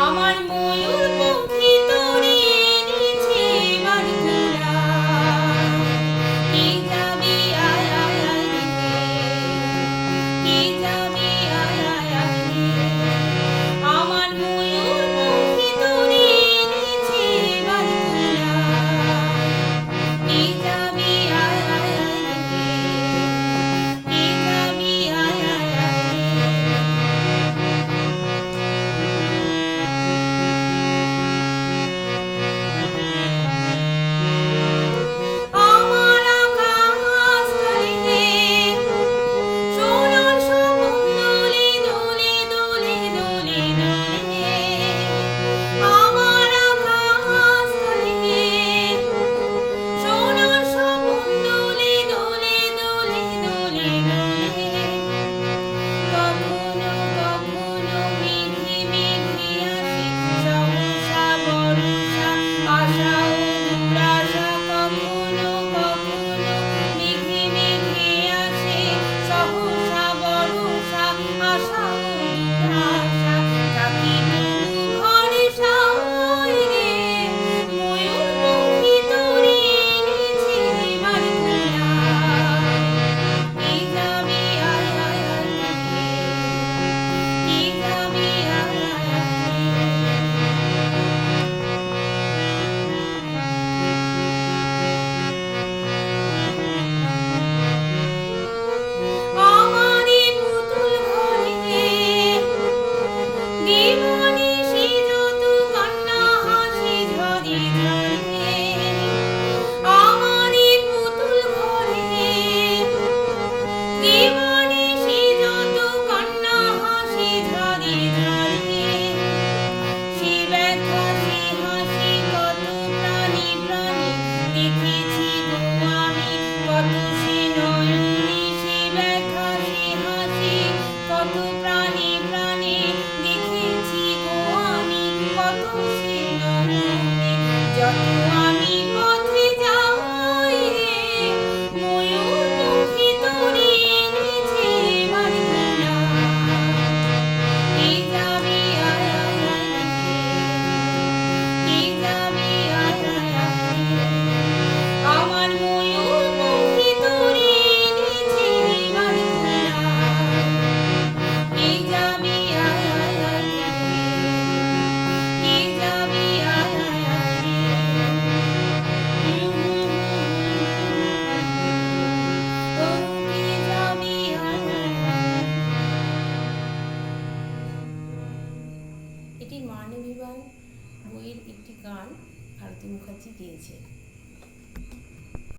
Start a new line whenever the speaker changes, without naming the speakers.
আমার ময়ূর পঙ্খী তোরে এনেছে বারকুড়া, কি যাবি আয় আয় আয় রে, কি যাবি আয় আয় আয় রে। আমার ময়ূর পঙ্খী তোরে এনেছে বারকুড়া, কি যাবি আয় আয় আয় রে, কি যাবি আয় আয় আয় রে। আমার আকাশ তলে সোনার স্বপন দোলে দোলে দোলে দোলে দোলে। আমার আকাশ তলে সোনার স্বপন দোলে দোলে দোলে দোলে দোলে। কখনো কখনো মেঘে মেঘে আসে সহসা বর্ষা, আশা ও দুরাশা। কখনো কখনো মেঘে মেঘে আসে সহসা বর্ষা, আশা ও দুরাশা। থাকি তবু ভরসায় রে, ময়ূর পঙ্খী তোরে এনেছে বারকুড়ায়, কি যাবি আয় আয় আয় রে, কি যাবি আয় আয় আয় রে। আমারি পুতুল ঘরে দিবানিশি যত কান্না হাসি ঝরে ঝরে। আমারি পুতুল ঘরে দিবানিশি যত কান্না হাসি ঝরে ঝরে। সে ব্যথা সে হাসি কত প্রাণী প্রাণী দেখেছি গো আমি, কত সে নয়নে। সে ব্যথা সে হাসি কত প্রাণী প্রাণী দেখেছি গো আমি, কত সে নয়নে। যত আমি পথে যাই রে, ময়ূর পঙ্খী তোরে এনেছে বারকুড়ায়, কি যাবি আয় আয় আয় রে, কি যাবি আয় আয় আয় রে। আমার ময়ূর পঙ্খী তোরে এনেছে বারকুড়ায়, কি যাবি আয় আয় আয় রে, কি যাবি আয় আয় আয় রে। ও কি যাবি আয় আয় আয়। এটি মান অভিমান বইয়ের একটি গান ভারতী মুখার্জি গেয়েছেন।